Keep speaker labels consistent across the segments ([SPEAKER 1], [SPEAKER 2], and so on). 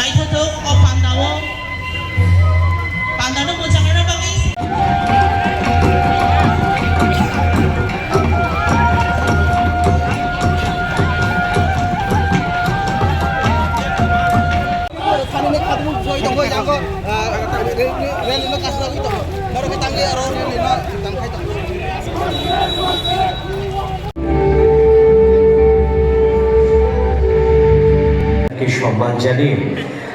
[SPEAKER 1] naithothok o pandano mojangai bagi
[SPEAKER 2] সম্মান জানিয়ে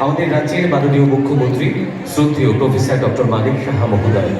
[SPEAKER 2] আমাদের রাজ্যের মাননীয় মুখ্যমন্ত্রী শ্রদ্ধেয় প্রফেসর ডক্টর মানিক সাহা মহোদয়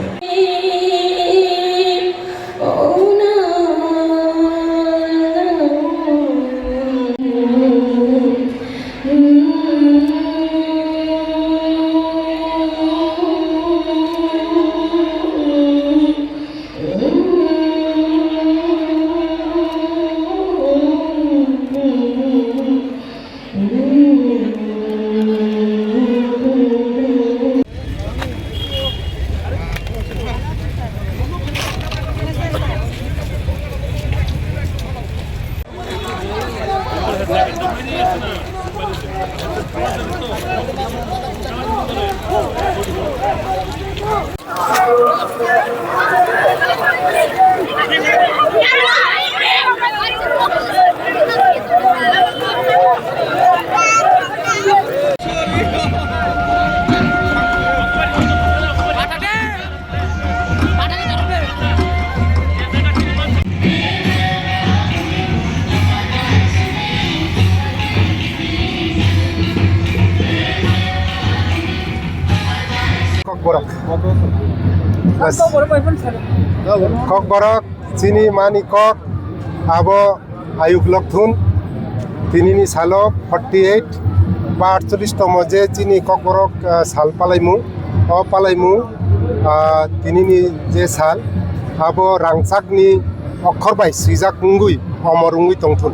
[SPEAKER 3] Kok borok sini mani kok abo ayuk lokthun tinini salok 48 বা 48তম যে চিনি cock borok sal palaimu o palaimu tinini je sal abo rangchakni okkor bai swijak ungui omor ungui tongthun